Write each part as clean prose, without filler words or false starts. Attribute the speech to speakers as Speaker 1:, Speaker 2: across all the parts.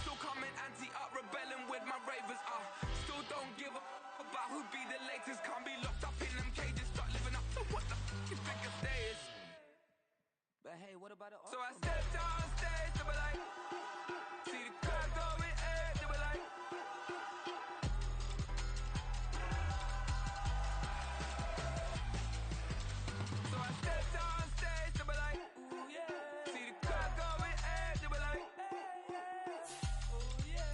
Speaker 1: Still coming anti-up, rebelling with my ravers, still don't give a about who be the latest. Can't be locked up in them cages, start living up to what the you think a day is.
Speaker 2: But hey, what about it?
Speaker 1: So I stepped on stage, they were like, see the crowd going air, they were like, so I stepped on stage, they were like, ooh yeah, see the crowd going air, they were like, ooh yeah.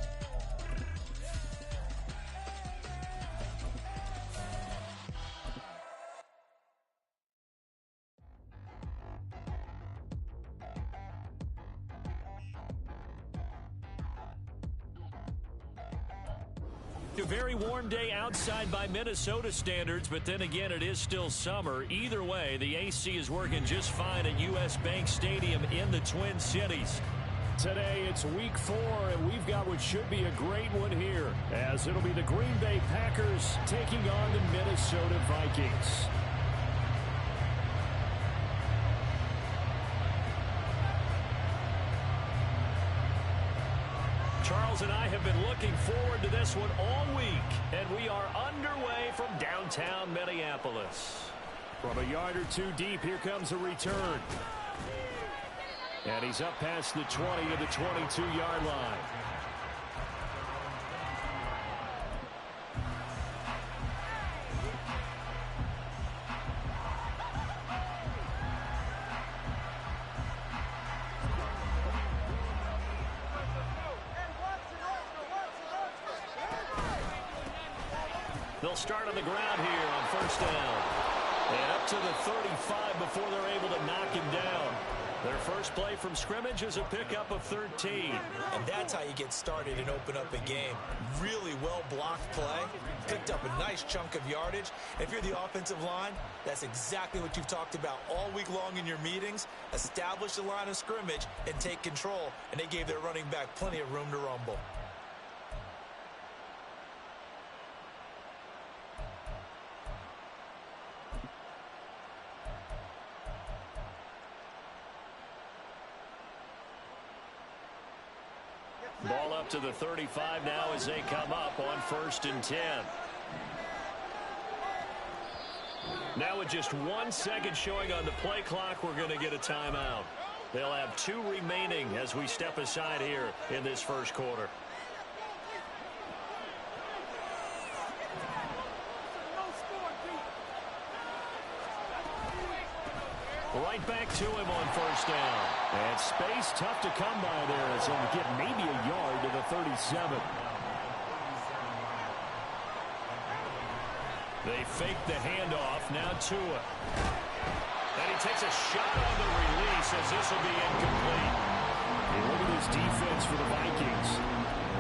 Speaker 3: A very warm day outside by Minnesota standards, but then again, it is still summer. Either way, the AC is working just fine at U.S. Bank Stadium in the Twin Cities.
Speaker 4: Today, it's week 4, and we've got what should be a great one here, as it'll be the Green Bay Packers taking on the Minnesota Vikings.
Speaker 3: Charles and I have been looking forward to this one all week, and we are underway from downtown Minneapolis.
Speaker 4: From a yard or two deep, here comes a return. And he's up past the 20 to the 22-yard line.
Speaker 3: They'll start on the ground here on first down. And up to the 35 before they're able to knock him down. Their first play from scrimmage is a pickup of 13.
Speaker 5: And that's how you get started and open up a game. Really well-blocked play. Picked up a nice chunk of yardage. If you're the offensive line, that's exactly what you've talked about all week long in your meetings. Establish the line of scrimmage and take control. And they gave their running back plenty of room to rumble.
Speaker 3: Ball up to the 35 now as they come up on 1st and 10. Now with just 1 second showing on the play clock, we're going to get a timeout. They'll have 2 remaining as we step aside here in this first quarter. Right back to him on first down.
Speaker 4: And space tough to come by there as he'll get maybe a yard to the 37.
Speaker 3: They fake the handoff. Now Tua. And he takes a shot on the release as this will be incomplete.
Speaker 4: Hey, look at this defense for the Vikings.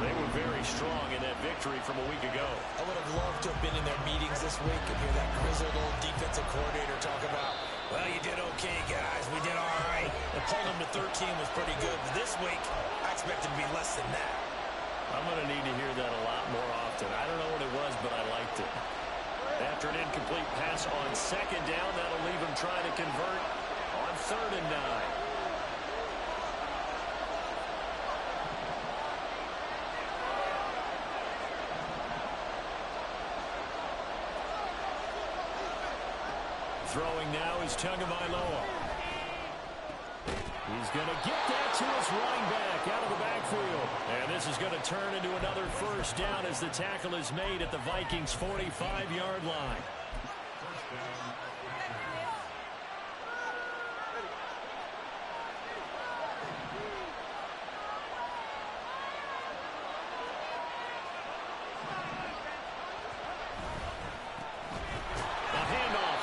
Speaker 3: They were very strong in that victory from a week ago.
Speaker 5: I would have loved to have been in their meetings this week and hear that grizzled old defensive coordinator talk about, well, you did okay, guys. We did all right. And pulling them to 13 was pretty good. But this week, I expect it to be less than that.
Speaker 3: I'm going to need to hear that a lot more often. I don't know what it was, but I liked it. After an incomplete pass on 2nd down, that'll leave him trying to convert on 3rd and 9. Throwing now is Tagovailoa.
Speaker 4: He's going to get that to his running back out of the backfield.
Speaker 3: And this is going to turn into another first down as the tackle is made at the Vikings' 45-yard line.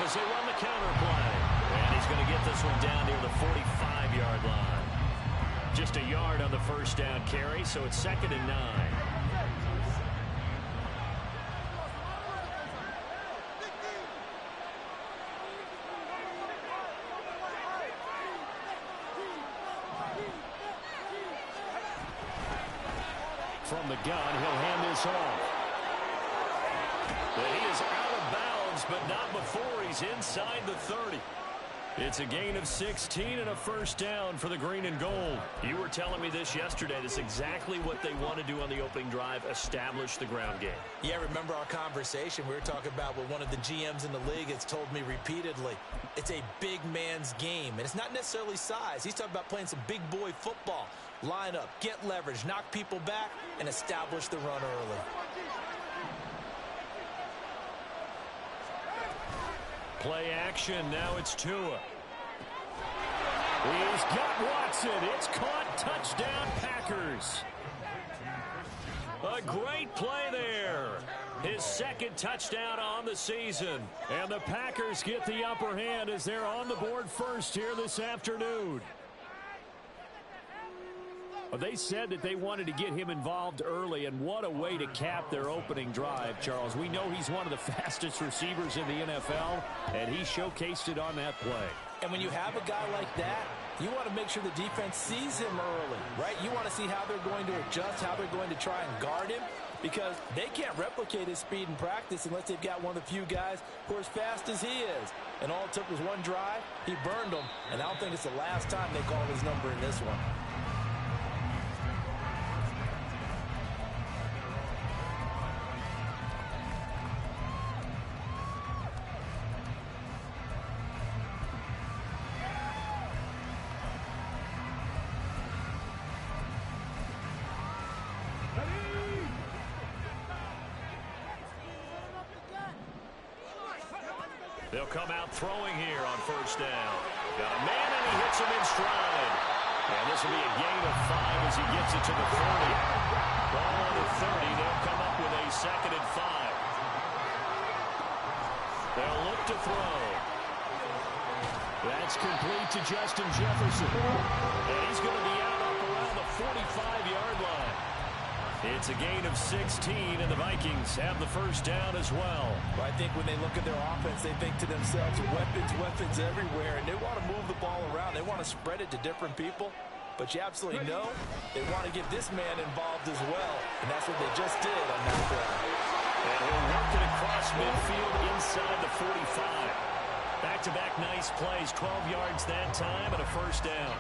Speaker 3: As they run the counter play. And he's going to get this one down near the 45-yard line. Just a yard on the first down carry, so it's 2nd and 9.
Speaker 4: From the gun, he'll hand this off.
Speaker 3: But he is out of bounds, but not before he's inside the 30. It's a gain of 16 and a first down for the green and gold. You were telling me this yesterday. This is exactly what they want to do on the opening drive, establish the ground game.
Speaker 5: Yeah, remember our conversation? We were talking about what one of the GMs in the league has told me repeatedly. It's a big man's game, and it's not necessarily size. He's talking about playing some big boy football. Line up, get leverage, knock people back, and establish the run early.
Speaker 3: Play action. Now it's Tua. He's got Watson. It's caught. Touchdown, Packers. A great play there. His second touchdown on the season. And the Packers get the upper hand as they're on the board first here this afternoon. They said that they wanted to get him involved early, and what a way to cap their opening drive, Charles. We know he's one of the fastest receivers in the NFL, and he showcased it on that play.
Speaker 5: And when you have a guy like that, you want to make sure the defense sees him early, right? You want to see how they're going to adjust, how they're going to try and guard him, because they can't replicate his speed in practice unless they've got one of the few guys who are as fast as he is. And all it took was one drive. He burned them, and I don't think it's the last time they call his number in this one.
Speaker 3: They'll come out throwing here on first down. Got a man, and he hits him in stride. And this will be a gain of 5 as he gets it to the 40. Ball on the 30. They'll come up with a 2nd and 5. They'll look to throw. That's complete to Justin Jefferson. And he's going to be out up around the 45-yard line. It's a gain of 16, and the Vikings have the first down as well.
Speaker 5: Well, I think when they look at their offense, they think to themselves, weapons everywhere, and they want to move the ball around. They want to spread it to different people, but you absolutely know they want to get this man involved as well, and that's what they just did on that play.
Speaker 3: And he'll work it across midfield inside the 45. Back-to-back nice plays, 12 yards that time, and a first down.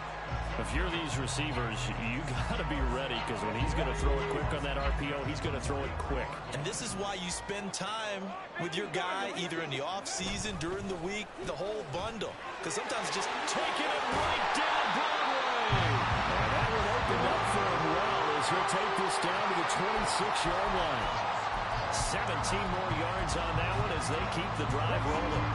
Speaker 3: If you're these receivers, you got to be ready, because when he's going to throw it quick on that RPO, he's going to throw it quick.
Speaker 5: And this is why you spend time with your guy either in the offseason, during the week, the whole bundle. Because sometimes just taking it right down Broadway.
Speaker 3: And that one opened up for him well as he'll take this down to the 26-yard line. 17 more yards on that one as they keep the drive rolling.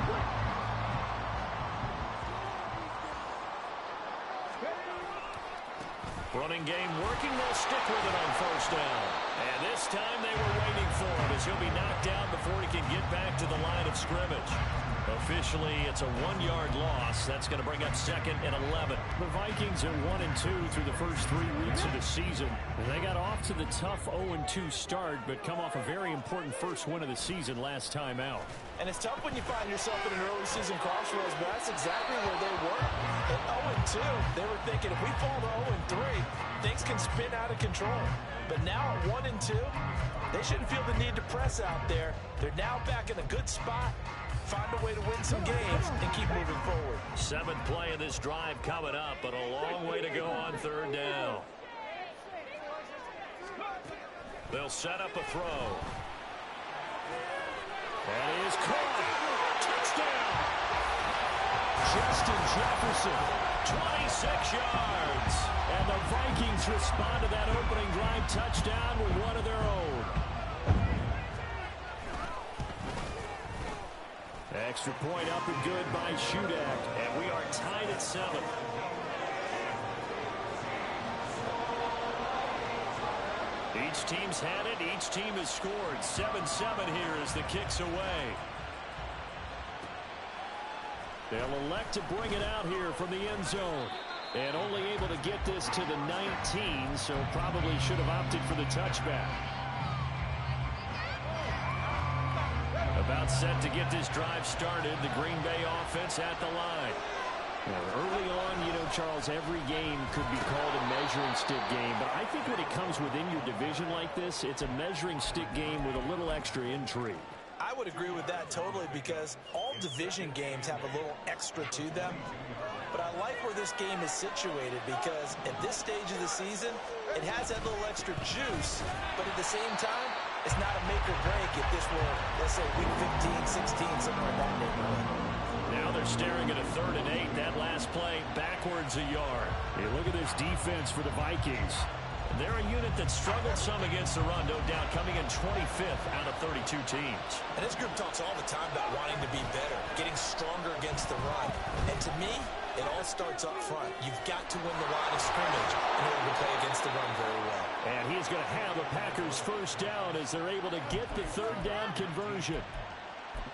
Speaker 3: Running game working. They'll stick with it on first down. And this time they were waiting for him as he'll be knocked down before he can get back to the line of scrimmage. Officially, it's a 1-yard loss. That's going to bring up 2nd and 11.
Speaker 4: The Vikings are 1-2 through the first 3 weeks of the season. They got off to the tough 0-2 start, but come off a very important first win of the season last time out.
Speaker 5: And it's tough when you find yourself in an early season crossroads, but that's exactly where they were. At 0-2, they were thinking if we fall to 0-3, things can spin out of control. But now at 1-2, they shouldn't feel the need to press out there. They're now back in a good spot. Find a way to win some games and keep moving forward.
Speaker 3: 7th play of this drive coming up, but a long way to go on 3rd down. They'll set up a throw. And he is caught. Touchdown! Justin Jefferson, 26 yards. And the Vikings respond to that opening drive touchdown with one of their own. Extra point up and good by Shudak. And we are tied at 7. Each team's had it. Each team has scored. 7-7 here as the kick's away. They'll elect to bring it out here from the end zone. And only able to get this to the 19, so probably should have opted for the touchback. About set to get this drive started. The Green Bay offense at the line. Early on, you know, Charles, every game could be called a measuring stick game. But I think when it comes within your division like this, it's a measuring stick game with a little extra intrigue.
Speaker 5: I would agree with that totally because all division games have a little extra to them. But I like where this game is situated because at this stage of the season, it has that little extra juice, but at the same time, it's not a make or break if this were, let's say, week 15, 16, somewhere in that neighborhood.
Speaker 3: Now they're staring at a 3rd and 8. That last play backwards a yard.
Speaker 4: Hey, look at this defense for the Vikings.
Speaker 3: They're a unit that struggled some against the run, no doubt, coming in 25th out of 32 teams.
Speaker 5: And this group talks all the time about wanting to be better, getting stronger against the run. And to me, it all starts up front. You've got to win the line of scrimmage in order to play against the run very well.
Speaker 4: And he's going to have the Packers first down as they're able to get the 3rd down conversion.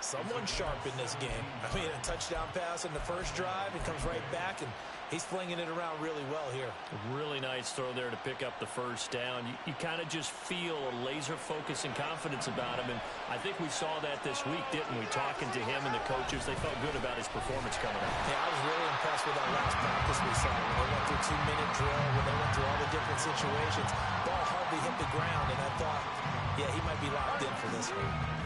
Speaker 5: Someone sharp in this game. I mean, a touchdown pass in the first drive, it comes right back, and he's flinging it around really well here.
Speaker 3: Really nice throw there to pick up the first down. You kind of just feel a laser focus and confidence about him, and I think we saw that this week, didn't we? Talking to him and the coaches, they felt good about his performance coming up.
Speaker 5: Yeah, I was really impressed with that last practice we saw when they went through 2-minute drill, when they went through all the different situations. Ball hardly hit the ground, and I thought, yeah, he might be locked in for this one.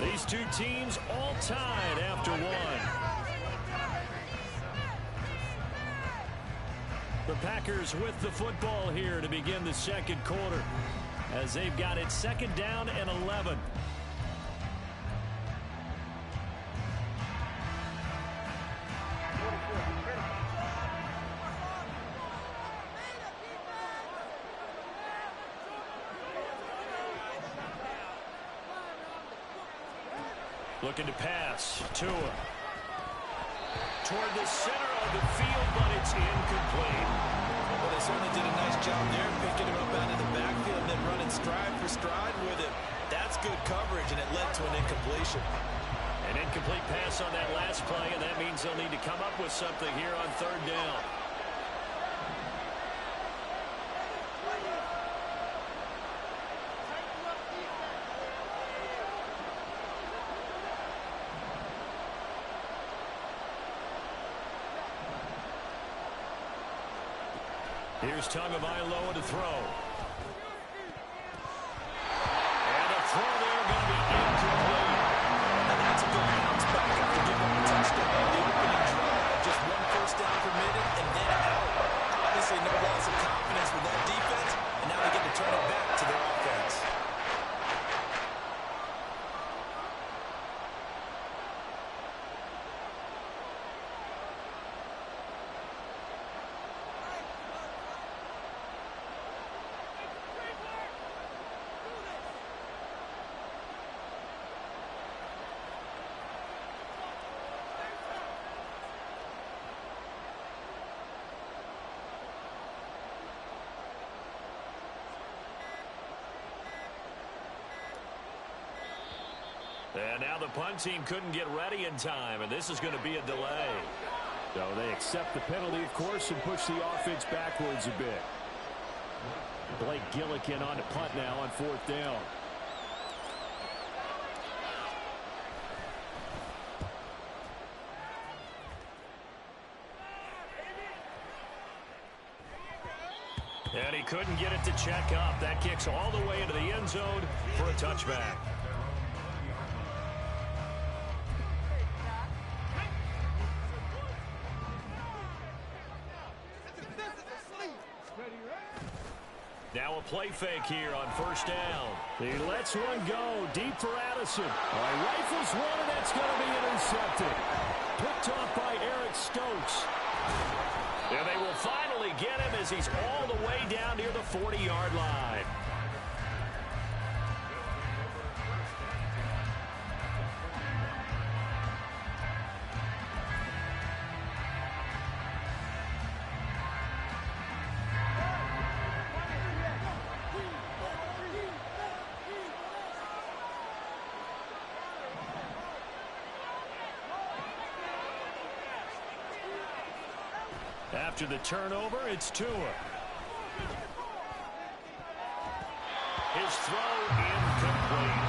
Speaker 3: These two teams all tied after one. The Packers with the football here to begin the 2nd quarter as they've got it 2nd down and 11. Looking to pass. Tua. Toward the center of the field, but it's incomplete.
Speaker 5: Well, they certainly did a nice job there, picking him up out of the backfield and then running stride for stride with him. That's good coverage, and it led to an incompletion.
Speaker 3: An incomplete pass on that last play, and that means they'll need to come up with something here on 3rd down. Here's Tagovailoa to throw. And a throw there going to be incomplete.
Speaker 5: And that's a good bounce back after giving up a touchdown on the opening drive. Just 1 first down permitted and then out. Obviously no loss of confidence with that defense, and now they get to turn it back to their offense.
Speaker 3: And now the punt team couldn't get ready in time, and this is going to be a delay.
Speaker 4: So they accept the penalty, of course, and push the offense backwards a bit. Blake Gillikin on the punt now on 4th down.
Speaker 3: And he couldn't get it to check up. That kicks all the way into the end zone for a touchback. Now a play fake here on 1st down.
Speaker 4: He lets one go deep for Addison. Rifles one, and that's going to be intercepted. Picked off by Eric Stokes.
Speaker 3: And they will finally get him as he's all the way down near the 40-yard line. After the turnover, it's Tua. His throw incomplete.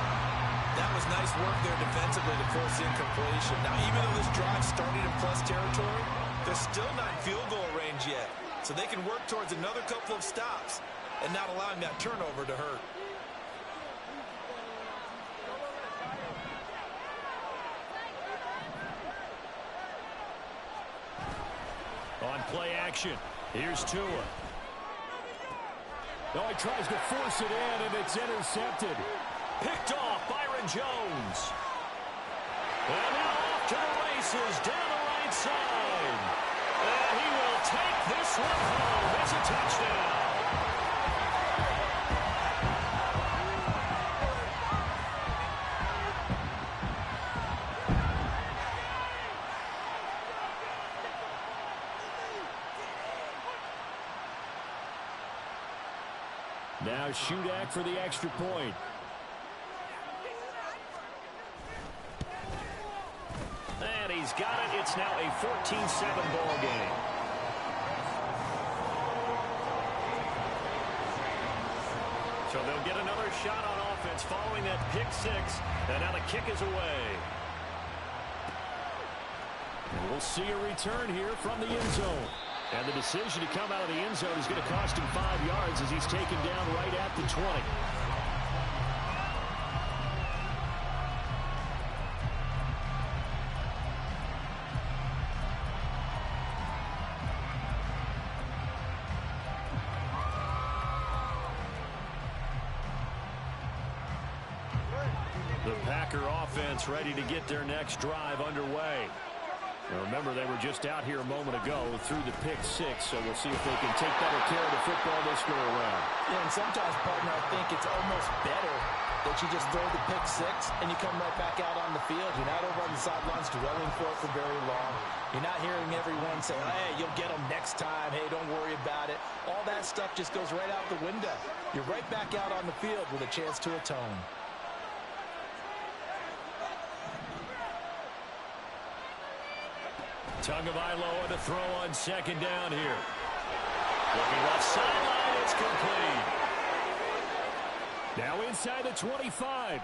Speaker 5: That was nice work there defensively to force the incompletion. Now, even though this drive started in plus territory, they're still not in field goal range yet. so they can work towards another couple of stops and not allowing that turnover to hurt.
Speaker 4: On play action, here's Tua. Oh, he tries to force it in, and it's intercepted.
Speaker 3: Picked off Byron Jones. And now off to the races down the right side. And he will take this one home. It's a touchdown.
Speaker 4: Now Shudak for the extra point.
Speaker 3: And he's got it. It's now a 14-7 ball game. So they'll get another shot on offense following that pick six. And now the kick is away.
Speaker 4: And we'll see a return here from the end zone. And the decision to come out of the end zone is going to cost him 5 yards as he's taken down right at the 20.
Speaker 3: The Packer offense ready to get their next drive underway.
Speaker 4: Now remember, they were just out here a moment ago through the pick six, so we'll see if they can take better care of the football this go around.
Speaker 5: Yeah, and sometimes, partner, I think it's almost better that you just throw the pick six and you come right back out on the field. You're not over on the sidelines dwelling for it for very long. You're not hearing everyone say, hey, you'll get them next time. Hey, don't worry about it. All that stuff just goes right out the window. You're right back out on the field with a chance to atone.
Speaker 3: Tagovailoa to throw on second down here. Looking left sideline, it's complete.
Speaker 4: Now inside the 25.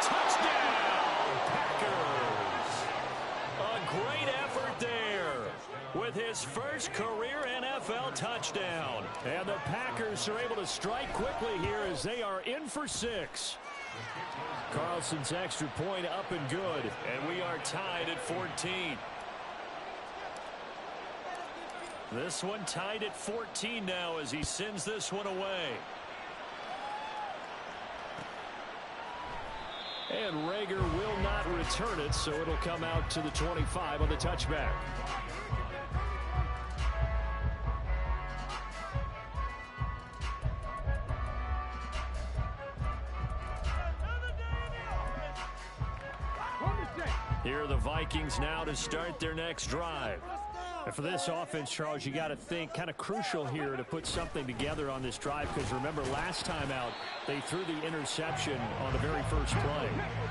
Speaker 3: Touchdown, Packers. A great effort there with his first career NFL touchdown.
Speaker 4: And the Packers are able to strike quickly here as they are in for 6. Carlson's extra point up and good.
Speaker 3: And we are tied at 14. This one tied at 14 now as he sends this one away.
Speaker 4: And Rager will not return it, so it'll come out to the 25 on the touchback.
Speaker 3: Here are the Vikings now to start their next drive.
Speaker 4: And for this offense, Charles, you got to think kind of crucial here to put something together on this drive, because remember last time out they threw the interception on the very first play.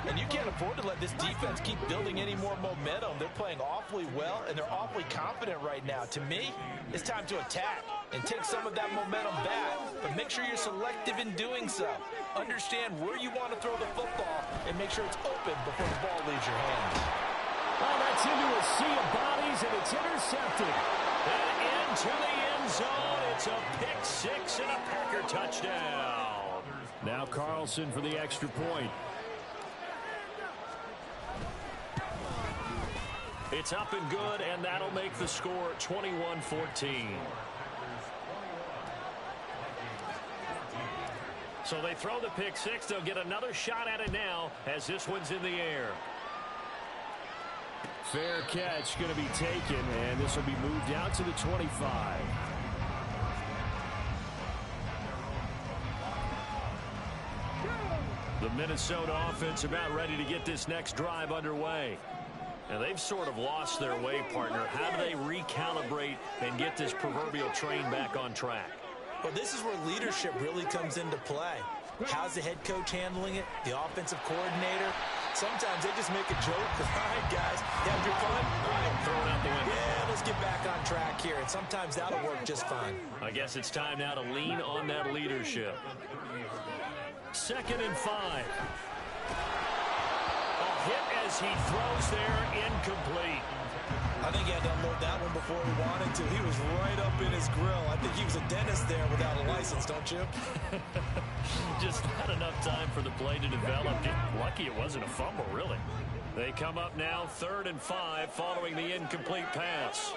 Speaker 5: And you can't afford to let this defense keep building any more momentum. They're playing awfully well, and they're awfully confident right now. To me, it's time to attack and take some of that momentum back, but make sure you're selective in doing so. Understand where you want to throw the football and make sure it's open before the ball leaves your hands.
Speaker 4: Oh, that's into a sea of bodies, and it's intercepted.
Speaker 3: And into the end zone. It's a pick six and a Packer touchdown.
Speaker 4: Now Carlson for the extra point.
Speaker 3: It's up and good, and that'll make the score 21-14. So they throw the pick six. They'll get another shot at it now as this one's in the air.
Speaker 4: Fair catch going to be taken, and this will be moved out to the 25.
Speaker 3: The Minnesota offense about ready to get this next drive underway. And they've sort of lost their way, partner. How do they recalibrate and get this proverbial train back on track?
Speaker 5: Well, this is where leadership really comes into play. How's the head coach handling it? The offensive coordinator? Sometimes they just make a joke. All right, guys, you have your fun? All right,
Speaker 3: throw it out the window.
Speaker 5: Yeah, let's get back on track here. And sometimes that'll work just fine.
Speaker 3: I guess it's time now to lean on that leadership. 2nd and 5. A hit as he throws there, incomplete.
Speaker 5: I think he had to unload that one before he wanted to. He was right up in his grill. I think he was a dentist there without a license, don't you?
Speaker 3: Just not enough time for the play to develop. Lucky it wasn't a fumble, really. They come up now 3rd and 5 following the incomplete pass.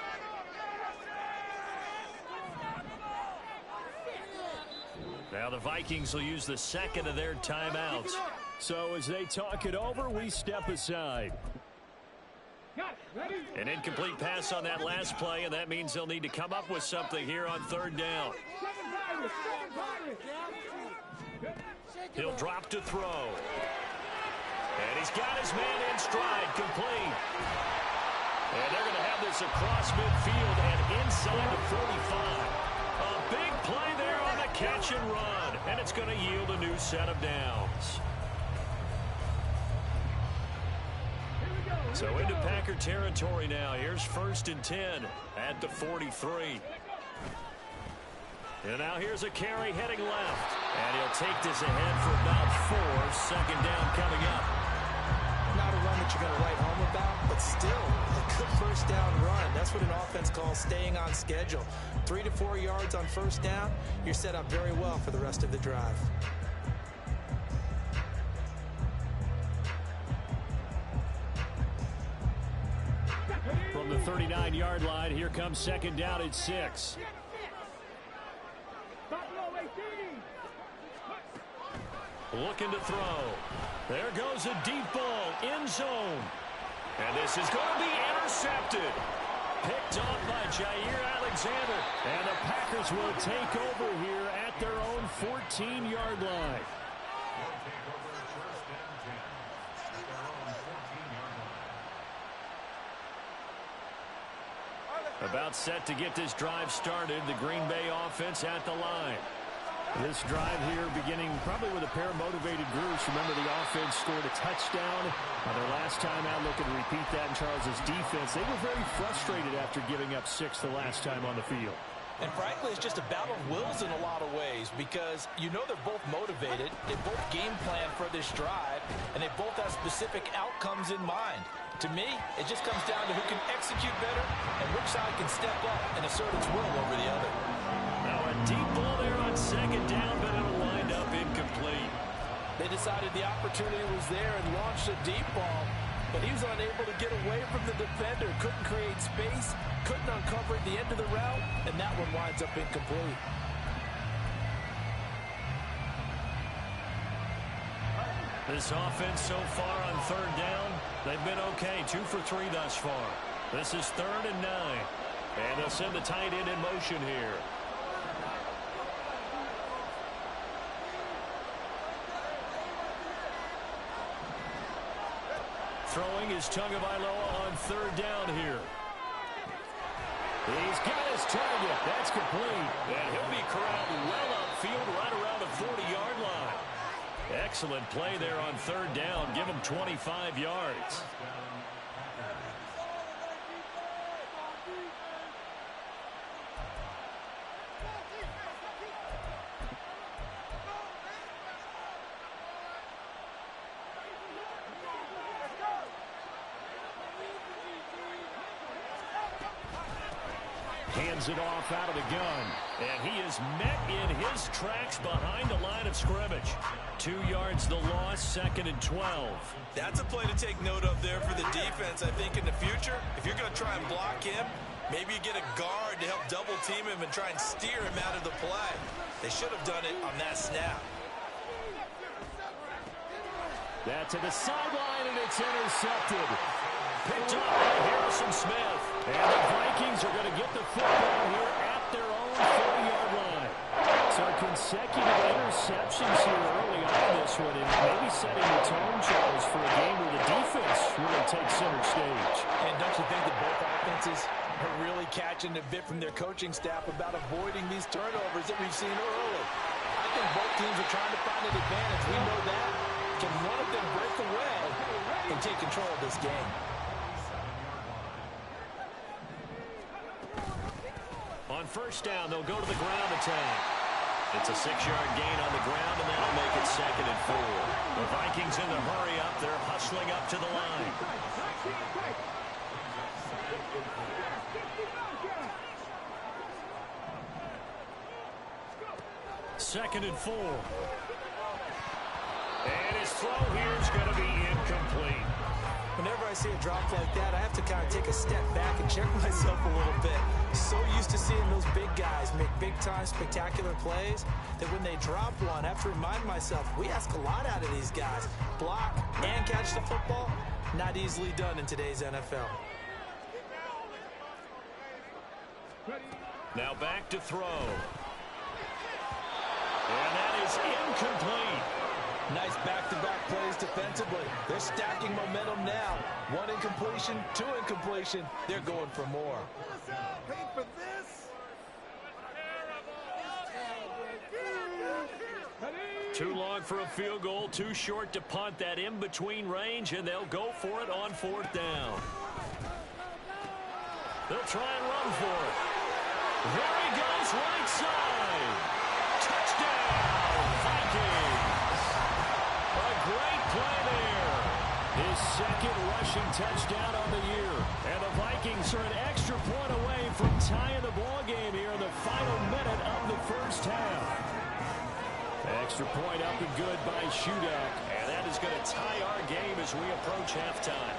Speaker 3: Now the Vikings will use the second of their timeouts.
Speaker 4: So as they talk it over, we step aside.
Speaker 3: An incomplete pass on that last play, and that means they'll need to come up with something here on 3rd down. He'll drop to throw. And he's got his man in stride, complete. And they're going to have this across midfield and inside the 45. A big play there on the catch and run, and it's going to yield a new set of downs. So into Packer territory now. Here's 1st and 10 at the 43. And now here's a carry heading left. And he'll take this ahead for about 4. 2nd down coming up.
Speaker 5: Not a run that you're going to write home about, but still a good 1st down run. That's what an offense calls staying on schedule. 3 to 4 yards on 1st down. You're set up very well for the rest of the drive.
Speaker 4: From the 39-yard line, here comes 2nd down at 6.
Speaker 3: Looking to throw. There goes a deep ball, end zone. And this is going to be intercepted. Picked off by Jair Alexander.
Speaker 4: And the Packers will take over here at their own 14-yard line.
Speaker 3: About set to get this drive started. The Green Bay offense at the line.
Speaker 4: This drive here beginning probably with a pair of motivated groups. Remember, the offense scored a touchdown on their last time out. Looking to repeat that in Charles's defense. They were very frustrated after giving up 6 the last time on the field.
Speaker 5: And frankly, it's just a battle of wills in a lot of ways because you know they're both motivated. They both game plan for this drive, and they both have specific outcomes in mind. To me, it just comes down to who can execute better and which side can step up and assert its will over the other.
Speaker 3: Now a deep ball there on 2nd down, but it'll wind up incomplete.
Speaker 5: They decided the opportunity was there and launched a deep ball, but he was unable to get away from the defender, couldn't create space, couldn't uncover at the end of the route, and that one winds up incomplete.
Speaker 3: This offense so far on 3rd down, they've been okay. 2 for 3 thus far. This is 3rd and 9. And they'll send the tight end in motion here. Throwing is Tagovailoa on 3rd down here. He's got his target. That's complete. And he'll be corralled well upfield right around the 40-yard line. Excellent play there on 3rd down. Give him 25 yards. Hands it off out of the gun. And he is met in his tracks behind the line of scrimmage. 2 yards the loss, 2nd and 12.
Speaker 5: That's a play to take note of there for the defense. I think in the future, if you're going to try and block him, maybe you get a guard to help double team him and try and steer him out of the play. They should have done it on that snap.
Speaker 4: That to the sideline, and it's intercepted.
Speaker 3: Picked up by Harrison Smith.
Speaker 4: And the Vikings are going to get the football here at their own 40-yard line. So consecutive interceptions here early on in this one, and maybe setting the tone, Charles, for a game where the defense really takes center stage.
Speaker 5: And don't you think that both offenses are really catching a bit from their coaching staff about avoiding these turnovers that we've seen early? I think both teams are trying to find an advantage. We know that. Can one of them break away and take control of this game?
Speaker 3: On 1st down, they'll go to the ground attack. It's a 6-yard gain on the ground, and that'll make it 2nd and 4. The Vikings in the hurry up. They're hustling up to the line. Second and 4. And his throw here is going to be incomplete.
Speaker 5: Whenever I see a drop like that, I have to kind of take a step back and check myself a little bit. So used to seeing those big guys make big-time spectacular plays that when they drop one, I have to remind myself, we ask a lot out of these guys. Block and catch the football, not easily done in today's NFL.
Speaker 3: Now back to throw. And that is incomplete.
Speaker 5: Nice back-to-back plays defensively. They're stacking momentum now. One incompletion, two incompletion. They're going for more.
Speaker 3: Too long for a field goal, too short to punt. That in-between range, and they'll go for it on 4th down. They'll try and run for it. There he goes, right side. Touchdown, Vikings. A great play there. His second rushing touchdown on the year. And the Vikings are an extra point away from tying the ball game here in the final minute of the first half. Extra point up and good by Shudak. And that is going to tie our game as we approach halftime.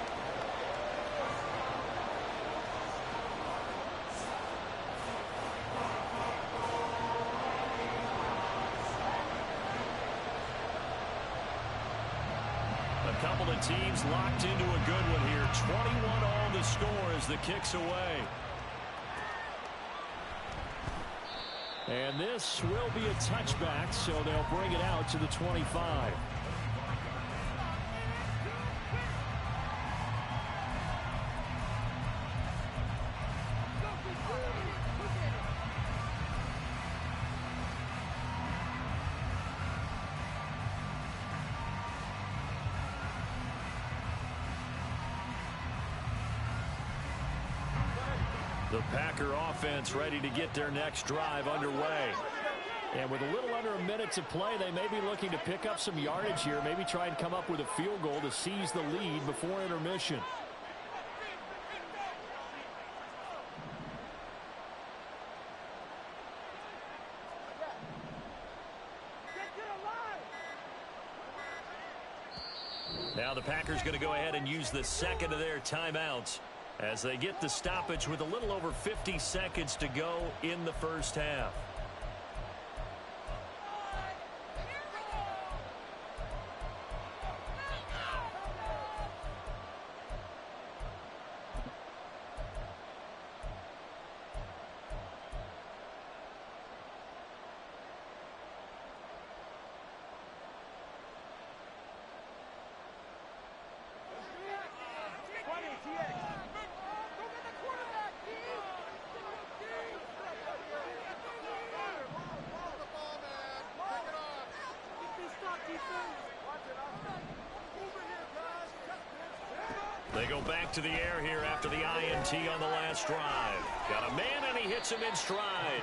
Speaker 3: A couple of teams locked into a good one here. 21 all the score as the kick's away. And this will be a touchback, so they'll bring it out to the 25. The Packer offense ready to get their next drive underway. And with a little under a minute to play, they may be looking to pick up some yardage here, maybe try and come up with a field goal to seize the lead before intermission. Now the Packers going to go ahead and use the second of their timeouts as they get the stoppage with a little over 50 seconds to go in the first half. They go back to the air here after the INT on the last drive. Got a man, and he hits him in stride.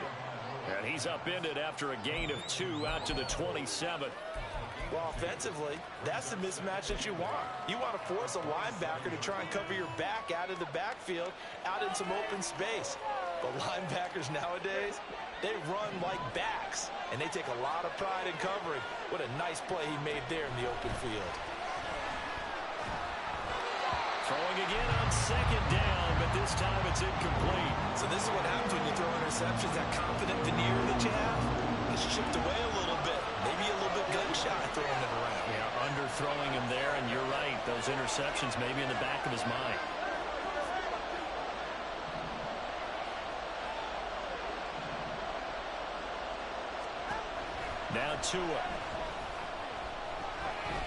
Speaker 3: And he's upended after a gain of 2 out to the 27.
Speaker 5: Well, offensively, that's the mismatch that you want. You want to force a linebacker to try and cover your back out of the backfield, out in some open space. But linebackers nowadays, they run like backs, and they take a lot of pride in covering. What a nice play he made there in the open field.
Speaker 3: Throwing again on second down, but this time it's incomplete.
Speaker 5: So this is what happens when you throw interceptions. That confident veneer that you have is chipped away a little bit. Maybe a little bit gun-shy throwing it around.
Speaker 3: Yeah, underthrowing him there, and you're right. Those interceptions may be in the back of his mind. Now Tua.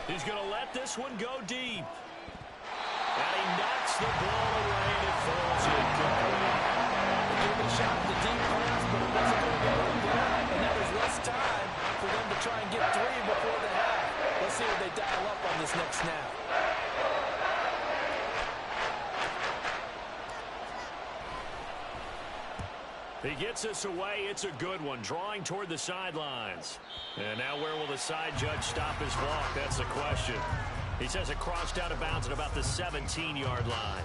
Speaker 3: He's going to let this one go deep. And he knocks the ball away, and it falls incomplete.
Speaker 5: Gave it a shot at the deep pass, but it wasn't going to go there. And now there's less time for them to try and get 3 before the half. Let's see if they dial up on this next snap.
Speaker 3: He gets us away. It's a good one, drawing toward the sidelines. And now where will the side judge stop his walk? That's the question. He says it crossed out of bounds at about the 17-yard line.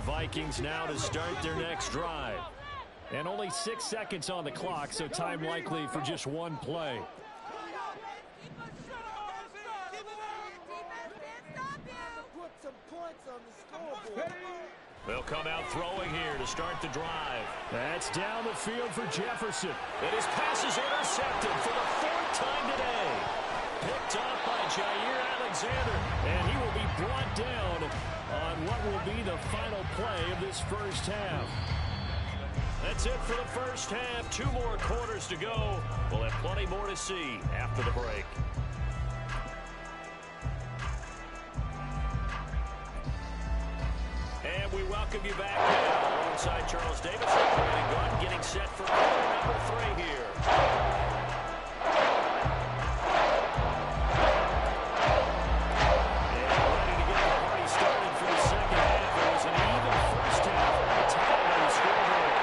Speaker 3: Vikings now to start their next drive.
Speaker 4: And only 6 seconds on the clock, so time likely for just one play.
Speaker 3: They'll come out throwing here to start the drive.
Speaker 4: That's down the field for Jefferson.
Speaker 3: And his pass is intercepted for the 4th time today. Picked up by Jair Alexander. And he will be brought down on what will be the final play of this first half. That's it for the first half. 2 more quarters to go. We'll have plenty more to see after the break. And we welcome you back now alongside Charles Davis and Gunn getting set for quarter number 3 here. And ready to get the party started for the second half. It was an even first half at the time of the scoreboard.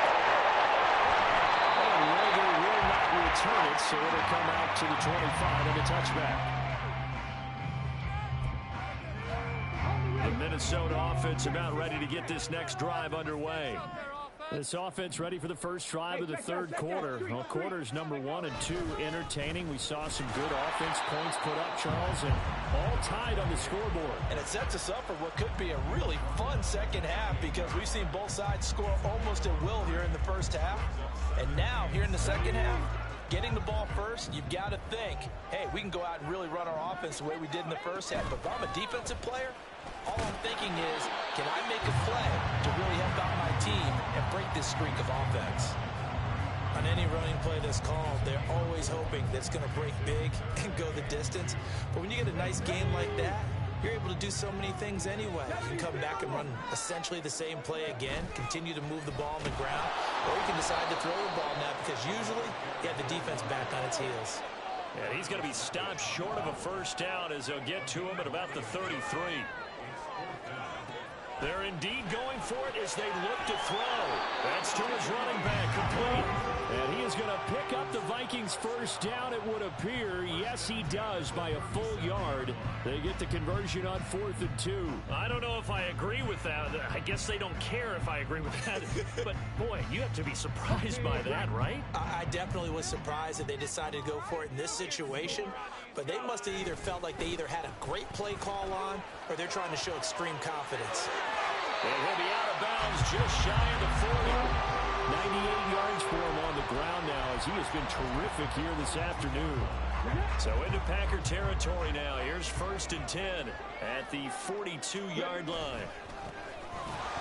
Speaker 4: And Rager will not return it, so it'll come out to the 25 and a touchback.
Speaker 3: The Minnesota offense about ready to get this next drive underway.
Speaker 4: This offense ready for the first drive of the third quarter. Well, quarters number 1 and 2 entertaining. We saw some good offense points put up, Charles, and all tied on the scoreboard.
Speaker 5: And it sets us up for what could be a really fun second half because we've seen both sides score almost at will here in the first half. And now, here in the second half, getting the ball first, you've got to think, hey, we can go out and really run our offense the way we did in the first half. But if I'm a defensive player, all I'm thinking is, can I make a play to really help out my team and break this streak of offense? On any running play that's called, they're always hoping that it's going to break big and go the distance. But when you get a nice game like that, you're able to do so many things anyway. You can come back and run essentially the same play again, continue to move the ball on the ground, or you can decide to throw the ball now because usually you have the defense back on its heels.
Speaker 3: And he's going to be stopped short of a first down as they'll get to him at about the 33. They're indeed going for it as they look to throw. That's to his running back, complete.
Speaker 4: And he is going to pick up the Vikings first down, it would appear. Yes, he does, by a full yard. They get the conversion on 4th and 2.
Speaker 3: I don't know if I agree with that. I guess they don't care if I agree with that. But, boy, you have to be surprised by that, right?
Speaker 5: I definitely was surprised that they decided to go for it in this situation. But they must have either felt like they either had a great play call on or they're trying to show extreme confidence.
Speaker 3: And he'll be out of bounds just shy of the 40.
Speaker 4: 98 yards for him on the ground now as he has been terrific here this afternoon.
Speaker 3: So into Packer territory now. Here's 1st and 10 at the 42-yard line.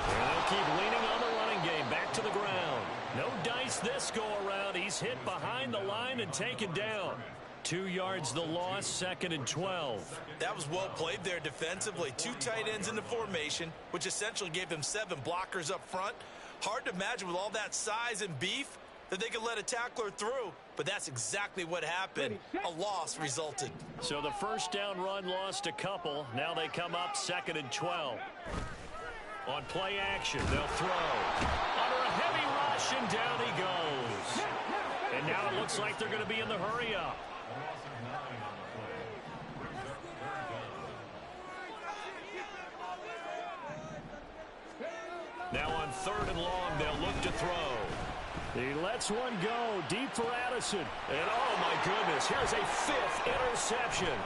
Speaker 3: And they'll keep leaning on the running game. Back to the ground. No dice this go-around. He's hit behind the line and taken down. 2 yards the loss, 2nd and 12.
Speaker 5: That was well played there defensively. 2 tight ends in the formation, which essentially gave them 7 blockers up front. Hard to imagine with all that size and beef that they could let a tackler through, but that's exactly what happened. A loss resulted.
Speaker 3: So the first down run lost a couple. Now they come up 2nd and 12. On play action, they'll throw. Under a heavy rush, and down he goes. And now it looks like they're going to be in the hurry up. Now on 3rd and long, they'll look to throw.
Speaker 4: He lets one go deep for Addison.
Speaker 3: And oh my goodness, here's a 5th interception.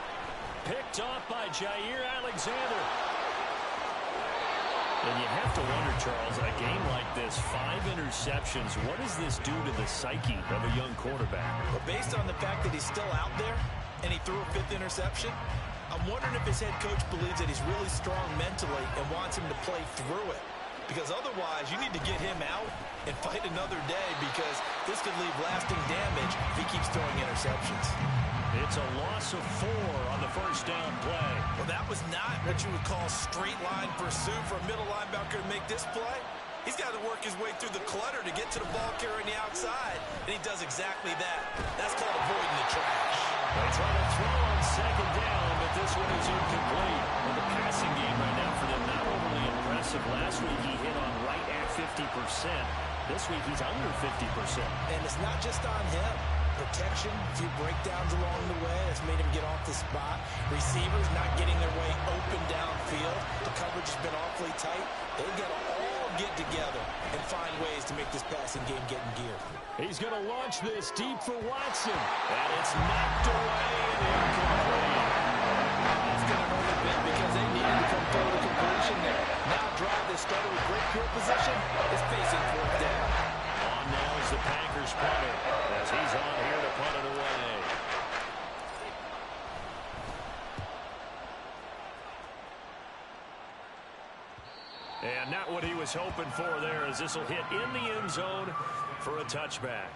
Speaker 3: Picked off by Jair Alexander. And you have to wonder, Charles, a game like this, 5 interceptions, what does this do to the psyche of a young quarterback?
Speaker 5: But based on the fact that he's still out there and he threw a 5th interception, I'm wondering if his head coach believes that he's really strong mentally and wants him to play through it. Because otherwise, you need to get him out and fight another day because this could leave lasting damage if he keeps throwing interceptions.
Speaker 3: It's a loss of 4 on the first down play.
Speaker 5: Well, that was not what you would call straight line pursuit for a middle linebacker to make this play. He's got to work his way through the clutter to get to the ball carrier on the outside, and he does exactly that. That's called avoiding the trash.
Speaker 3: They try to throw on 2nd down, but this one is incomplete. And the passing game right now for them not overly impressive. Last week he hit on right at 50%. This week he's under 50%.
Speaker 5: And it's not just on him. Protection, a few breakdowns along the way that's made him get off the spot. Receivers not getting their way open downfield. The coverage has been awfully tight. They've got to all get together and find ways to make this passing game get in gear.
Speaker 3: He's going to launch this deep for Watson. And it's knocked away and incomplete.
Speaker 5: That's going to hurt a bit because they needed to come through the completion there. Now drive that started with great field position is facing fourth down.
Speaker 3: On now is the Packers punter as he's on here to punt it away. And not what he was hoping for there, as this will hit in the end zone for a touchback.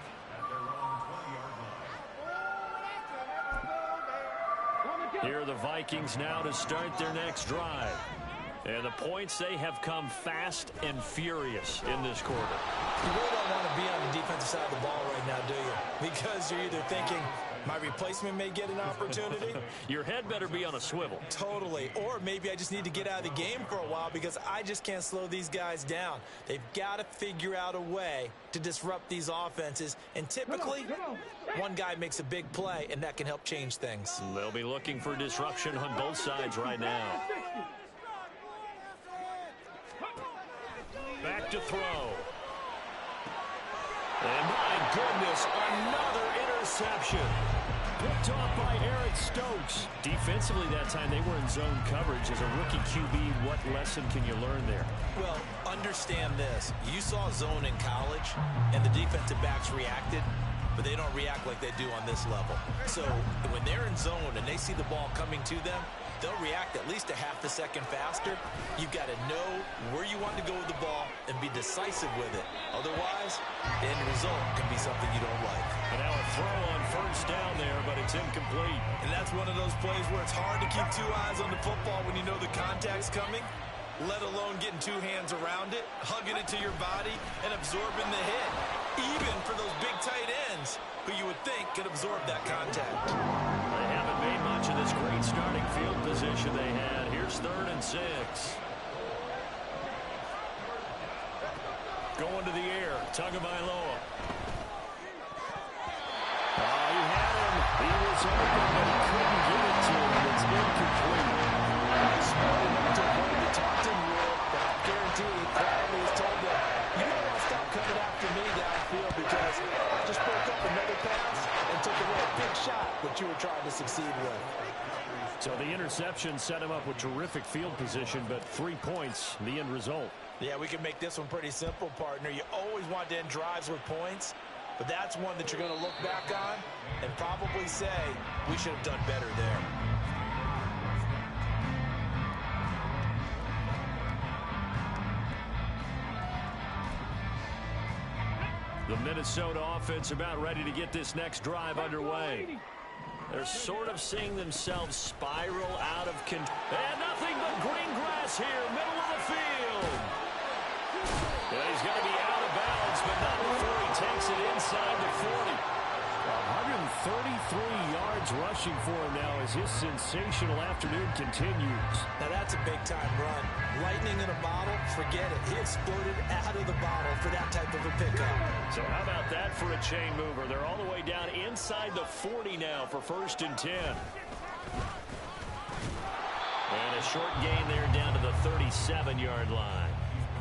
Speaker 3: Here are the Vikings now to start their next drive. And the points, they have come fast and furious in this quarter.
Speaker 5: You really don't want to be on the defensive side of the ball right now, do you? Because you're either thinking, my replacement may get an opportunity.
Speaker 3: Your head better be on a swivel.
Speaker 5: Totally. Or maybe I just need to get out of the game for a while because I just can't slow these guys down. They've got to figure out a way to disrupt these offenses. And typically, one guy makes a big play, and that can help change things.
Speaker 3: They'll be looking for disruption on both sides right now. Back to throw. And my goodness, another interception. Picked off by Eric Stokes. Defensively that time, they were in zone coverage. As a rookie QB, what lesson can you learn there?
Speaker 5: Well, understand this. You saw zone in college, and the defensive backs reacted, but they don't react like they do on this level. So when they're in zone and they see the ball coming to them, they'll react at least a half a second faster. You've got to know where you want to go with the ball and be decisive with it. Otherwise, the end result can be something you don't like.
Speaker 3: And now a throw on first down there, but it's incomplete.
Speaker 5: And that's one of those plays where it's hard to keep two eyes on the football when you know the contact's coming, let alone getting two hands around it, hugging it to your body, and absorbing the hit. Even for those big tight ends who you would think could absorb that contact.
Speaker 3: They haven't made much of this great starting field position they had. Here's 3rd and 6. Going to the air, Tagovailoa. He had him. He was open, but he couldn't get it to him. It's incomplete.
Speaker 5: Smart enough to avoid the Taunton rule, but I guarantee he probably was told that you don't want to stop coming after me downfield because I just broke up another pass and took away a big shot that you were trying to succeed with.
Speaker 3: So the interception set him up with terrific field position, but 3 points, the end result.
Speaker 5: Yeah, we can make this one pretty simple, partner. You always want to end drives with points, but that's one that you're going to look back on and probably say, we should have done better there.
Speaker 3: The Minnesota offense about ready to get this next drive underway. They're sort of seeing themselves spiral out of control. And nothing but green grass here, middle of the field. Yeah, he's going to be out of bounds, but not before he takes it inside the 40. 133 yards rushing for him now as his sensational afternoon continues.
Speaker 5: Now that's a big-time run. Lightning in a bottle, forget it. He exploded out of the bottle for that type of a pickup.
Speaker 3: So how about that for a chain mover? They're all the way down inside the 40 now for 1st and 10. And a short gain there down to the 37-yard line.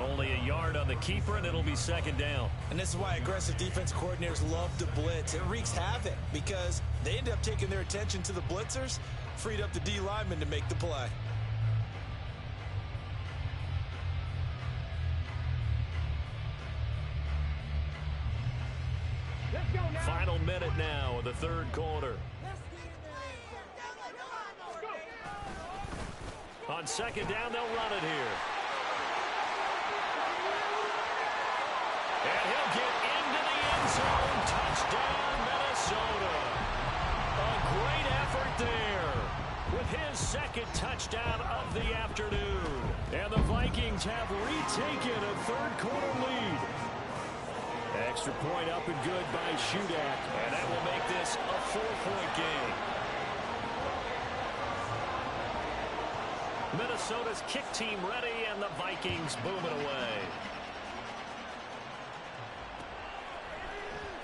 Speaker 3: Only a yard on the keeper, and it'll be 2nd down.
Speaker 5: And this is why aggressive defense coordinators love to blitz. It wreaks havoc because they end up taking their attention to the blitzers, freed up the D lineman to make the play.
Speaker 3: Final minute now of the 3rd quarter. On 2nd down, they'll run it here. And he'll get into the end zone. Touchdown, Minnesota. A great effort there with his 2nd touchdown of the afternoon. And the Vikings have retaken a 3rd quarter lead. Extra point up and good by Shudak. And that will make this a 4-point game. Minnesota's kick team ready, and the Vikings booming away.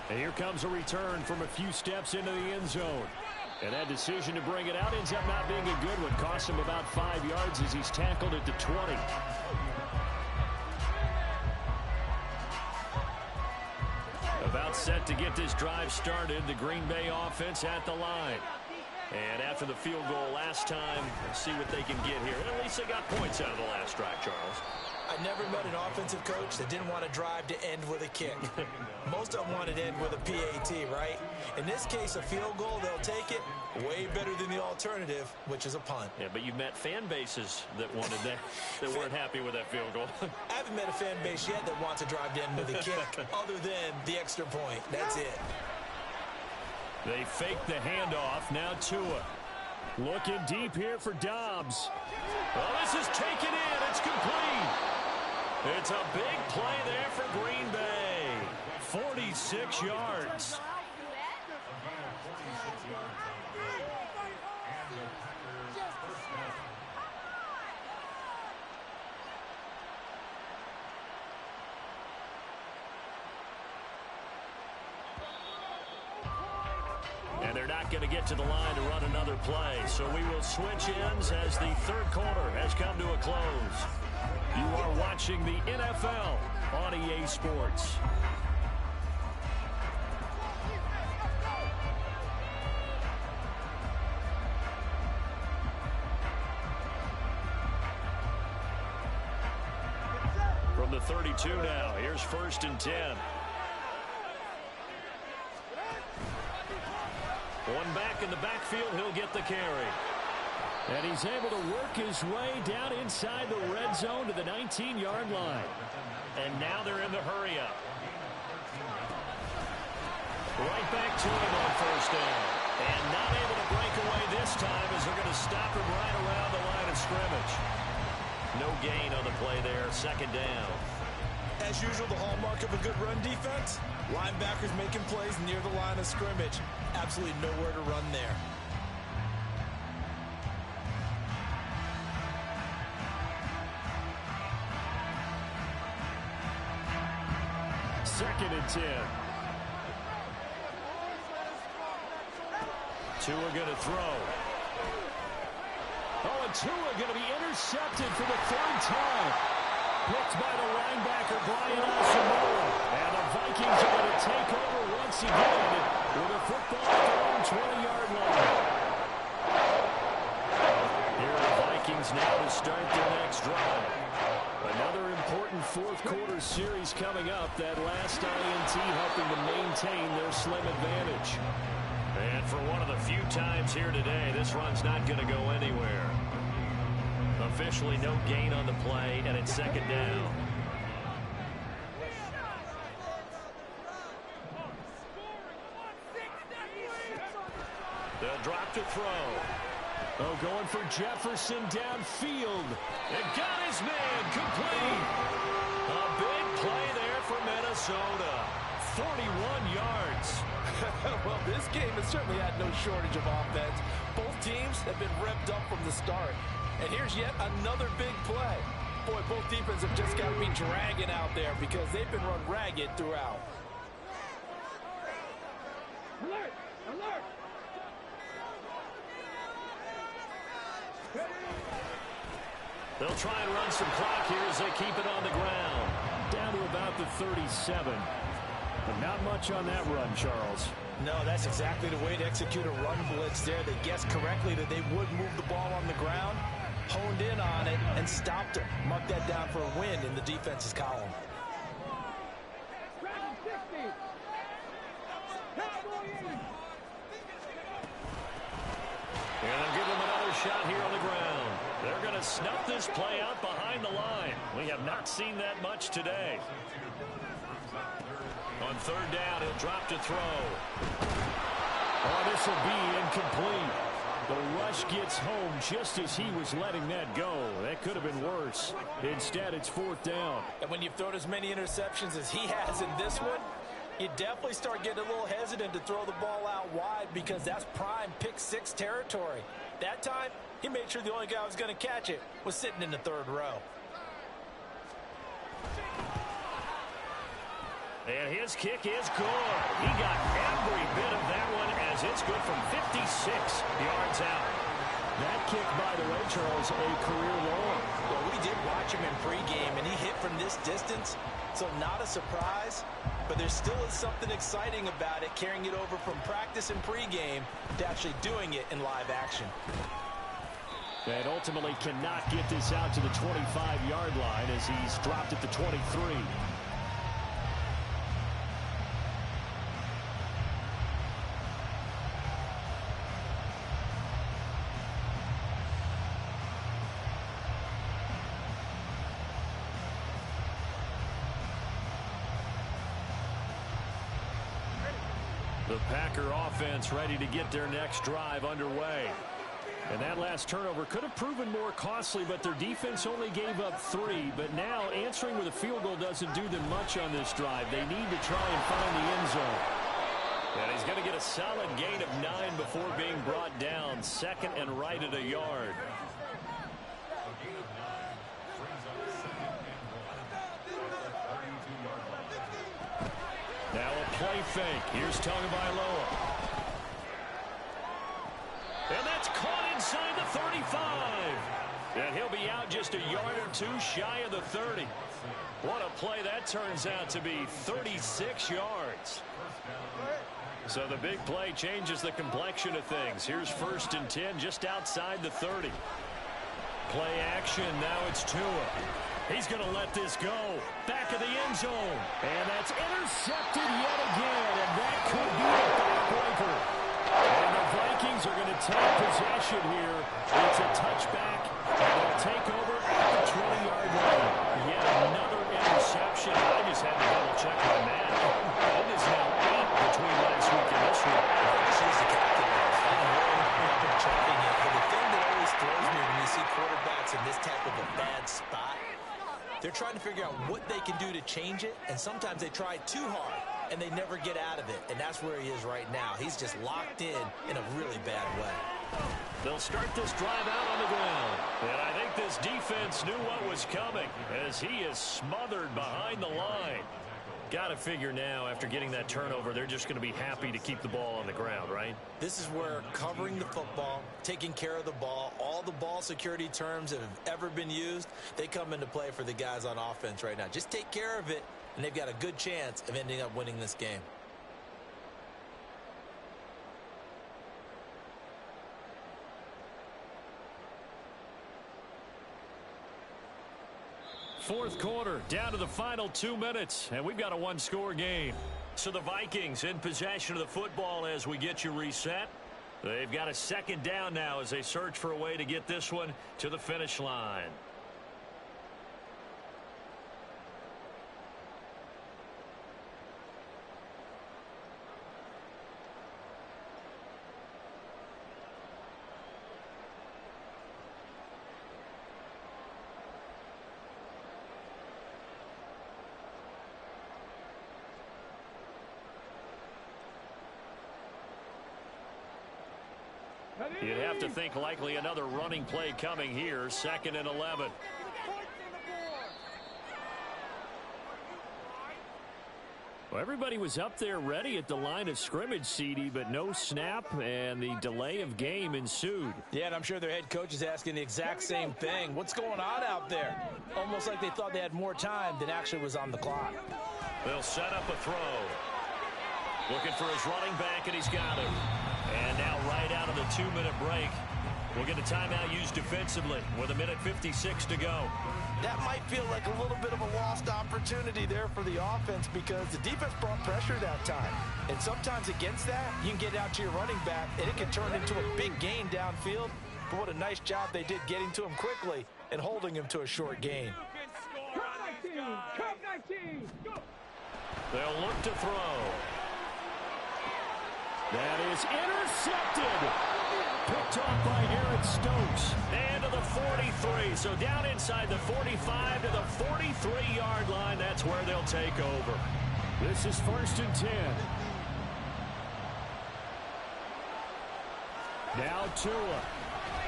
Speaker 3: And here comes a return from a few steps into the end zone. And that decision to bring it out ends up not being a good one. Cost him about 5 yards as he's tackled at the 20. set to get this drive started. The Green Bay offense at the line. And after the field goal last time, let's see what they can get here. At least they got points out of the last drive, Charles.
Speaker 5: I never met an offensive coach that didn't want to drive to end with a kick. Most of them wanted to end with a PAT, right? In this case, a field goal, they'll take it. Way better than the alternative, which is a punt.
Speaker 3: Yeah, but you've met fan bases that wanted that, that weren't happy with that field goal.
Speaker 5: I haven't met a fan base yet that wants to drive to end with a kick other than the extra point. That's it.
Speaker 4: They fake the handoff. Now Tua. Looking deep here for Dobbs.
Speaker 3: Well, this is taken in. It's complete. It's a big play there for Green Bay.
Speaker 4: 46 yards.
Speaker 3: And they're not going to get to the line to run another play. So we will switch ends as the third quarter has come to a close.
Speaker 4: You are watching the NFL on EA Sports.
Speaker 3: From the 32 now, here's 1st and 10. One back in the backfield, he'll get the carry.
Speaker 4: And he's able to work his way down inside the red zone to the 19-yard line.
Speaker 3: And now they're in the hurry-up. Right back to him on 1st down. And not able to break away this time as they're going to stop him right around the line of scrimmage. No gain on the play there, 2nd down.
Speaker 5: As usual, the hallmark of a good run defense, linebackers making plays near the line of scrimmage. Absolutely nowhere to run there.
Speaker 4: Second and 10.
Speaker 3: Tua going to throw.
Speaker 4: Oh, and Tua going to be intercepted for the 3rd time. Picked by the linebacker, Brian Asamoah. And the Vikings are going to take over once again with a football at their own 20-yard line.
Speaker 3: Here are the Vikings now to start their next drive.
Speaker 4: Another important fourth-quarter series coming up. That last INT helping to maintain their slim advantage.
Speaker 3: And for one of the few times here today, this run's not going to go anywhere. Officially no gain on the play, and it's 2nd down. They'll drop to throw.
Speaker 4: Oh, going for Jefferson downfield.
Speaker 3: It got his man complete. A big play there for Minnesota. 41 yards.
Speaker 6: Well, this game has certainly had no shortage of offense. Both teams have been revved up from the start. And here's yet another big play. Boy, both defenses have just got to be dragging out there because they've been run ragged throughout.
Speaker 7: Alert! Alert!
Speaker 3: They'll try and run some clock here as they keep it on the ground.
Speaker 4: Down to about the 37. But not much on that run, Charles.
Speaker 5: No, that's exactly the way to execute a run blitz there. They guessed correctly that they would move the ball on the ground, honed in on it, and stopped him. Mark that down for a win in the defense's column.
Speaker 3: And they'll give them another shot here on the ground. They're going to snuff this play out behind the line. We have not seen that much today. On 3rd down, he'll drop to throw.
Speaker 4: Oh, this will be incomplete. The rush gets home just as he was letting that go. That could have been worse. Instead, it's 4th down.
Speaker 6: And when you've thrown as many interceptions as he has in this one, you definitely start getting a little hesitant to throw the ball out wide because that's prime pick-6 territory. That time, he made sure the only guy who was going to catch it was sitting in the 3rd row.
Speaker 3: And his kick is good. He got every bit of that one as it's good from 56 yards out.
Speaker 4: That kick, by the way, Charles, a career long.
Speaker 6: Well, we did watch him in pregame, and he hit from this distance, so not a surprise. But there still is something exciting about it, carrying it over from practice and pregame to actually doing it in live action.
Speaker 4: And ultimately cannot get this out to the 25-yard line as he's dropped at the 23. The Packer offense ready to get their next drive underway. And that last turnover could have proven more costly, but their defense only gave up 3. But now answering with a field goal doesn't do them much on this drive. They need to try and find the end zone. And he's going to get a solid gain of 9 before being brought down. Second and right at a yard. Now a play fake. Here's Tagovailoa. And that's caught inside the 35. And he'll be out just a yard or two shy of the 30. What a play that turns out to be, 36 yards. So the big play changes the complexion of things. Here's 1st and 10 just outside the 30. Play action, now it's Tua. He's going to let this go. Back of the end zone. And that's intercepted yet again. And that could be a backbreaker. And the Vikings are going to take possession here. It's a touchback. And they'll take over at the 20-yard line. Yet another interception. I just had to double-check my math. It is now 8 between last week and this week.
Speaker 6: She's the captain. I've been checking it. But the thing that always throws me when you see quarterbacks in this type of a bad spot, they're trying to figure out what they can do to change it, and sometimes they try too hard, and they never get out of it, and that's where he is right now. He's just locked in a really bad way.
Speaker 3: They'll start this drive out on the ground, and I think this defense knew what was coming as he is smothered behind the line. Got to figure now, after getting that turnover, they're just going to be happy to keep the ball on the ground, right?
Speaker 6: This is where covering the football, taking care of the ball, all the ball security terms that have ever been used, they come into play for the guys on offense right now. Just take care of it, and they've got a good chance of ending up winning this game.
Speaker 3: Fourth quarter, down to the final 2 minutes, and we've got a one-score game. So the Vikings in possession of the football as we get you reset. They've got a second down now as they search for a way to get this one to the finish line. You'd have to think likely another running play coming here, 2nd and 11. Well, everybody was up there ready at the line of scrimmage, CD, but no snap, and the delay of game ensued.
Speaker 6: Yeah, and I'm sure their head coach is asking the exact same thing. What's going on out there? Almost like they thought they had more time than actually was on the clock.
Speaker 3: They'll set up a throw. Looking for his running back, and he's got him. And now right out of the 2-minute break, we'll get a timeout used defensively with 1:56 to go.
Speaker 6: That might feel like a little bit of a lost opportunity there for the offense because the defense brought pressure that time. And sometimes against that, you can get out to your running back, and it can turn into a big gain downfield. But what a nice job they did getting to him quickly and holding him to a short gain.
Speaker 3: They'll look to throw.
Speaker 4: That is intercepted. Picked off by Aaron Stokes.
Speaker 3: And to the 43. So down inside the 45 to the 43-yard line. That's where they'll take over.
Speaker 4: This is 1st and 10. Now Tua.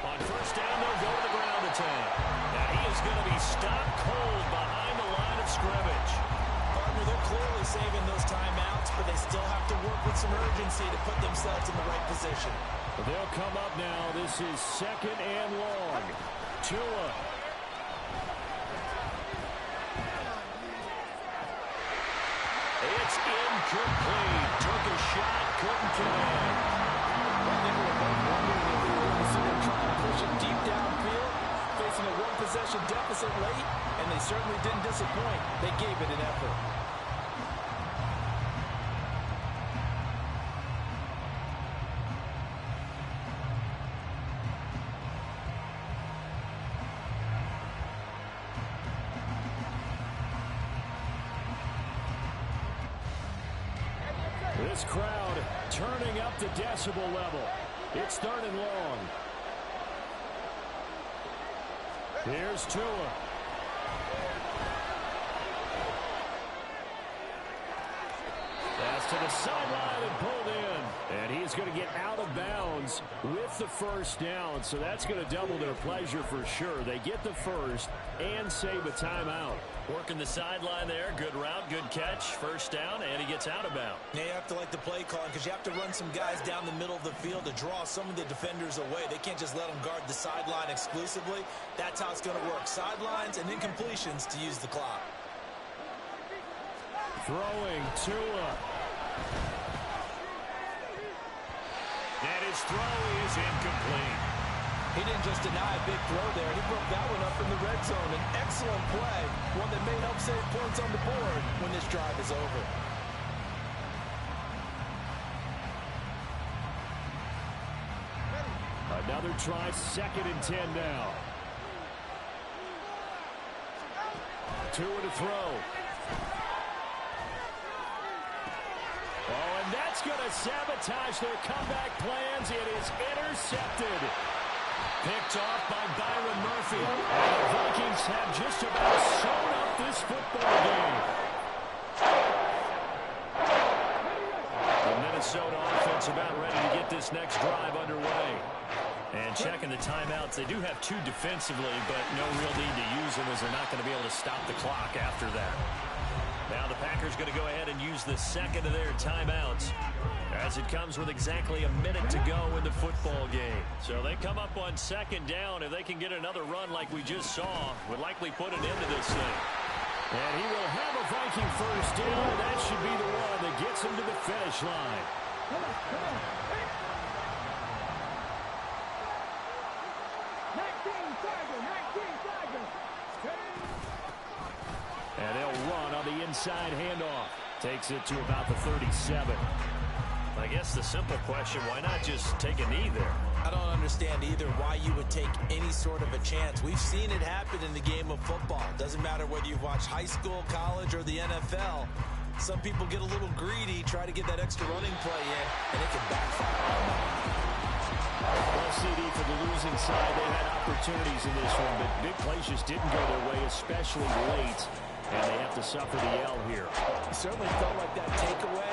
Speaker 3: On 1st down, they'll go to the ground attack. Now he is going to be stopped cold behind the line of scrimmage.
Speaker 6: They're clearly saving those timeouts, but they still have to work with some urgency to put themselves in the right position.
Speaker 4: They'll come up now. This is 2nd and long. Tua.
Speaker 3: It's incomplete. Took a shot, couldn't connect.
Speaker 6: I think we were both wondering if we were going to see them try to push it deep downfield, facing a one-possession deficit late, and they certainly didn't disappoint. They gave it an effort.
Speaker 4: This crowd turning up the decibel level. It's 3rd and long. Here's Tua. Pass to the sideline and pulled in. And he's going to get out of bounds with the first down. So that's going to double their pleasure for sure. They get the first and save a timeout.
Speaker 3: Working the sideline there. Good route, good catch. First down, and he gets out of bounds.
Speaker 5: Now you have to like the play calling because you have to run some guys down the middle of the field to draw some of the defenders away. They can't just let them guard the sideline exclusively. That's how it's going to work. Sidelines and incompletions to use the clock.
Speaker 4: Throwing Tua.
Speaker 3: And his throw is incomplete.
Speaker 6: He didn't just deny a big throw there. He broke that one up in the red zone. An excellent play, one that may help save points on the board when this drive is over.
Speaker 4: Another try, 2nd and 10 now. Tua to throw. Oh, and that's going to sabotage their comeback plans. It is intercepted. Picked off by Byron Murphy. And the Vikings have just about sewn up this football game. The Minnesota offense about ready to get this next drive underway. And checking the timeouts, they do have 2 defensively, but no real need to use them as they're not going to be able to stop the clock after that. Now the Packers going to go ahead and use the 2nd of their timeouts as it comes with exactly a minute to go in the football game. So they come up on 2nd down. If they can get another run like we just saw, would likely put an end to this thing. And he will have a Viking first down. That should be the one that gets him to the finish line.
Speaker 7: Come on, come on. 19 Tigers.
Speaker 4: And they'll run on the inside handoff. Takes it to about the 37.
Speaker 3: I guess the simple question, why not just take a knee there?
Speaker 5: I don't understand either why you would take any sort of a chance. We've seen it happen in the game of football. Doesn't matter whether you've watched high school, college, or the NFL. Some people get a little greedy, try to get that extra running play in, and it can backfire.
Speaker 4: Well, CD, for the losing side, they had opportunities in this one, but big plays just didn't go their way, especially late, and they have to suffer the L here.
Speaker 6: It certainly felt like that takeaway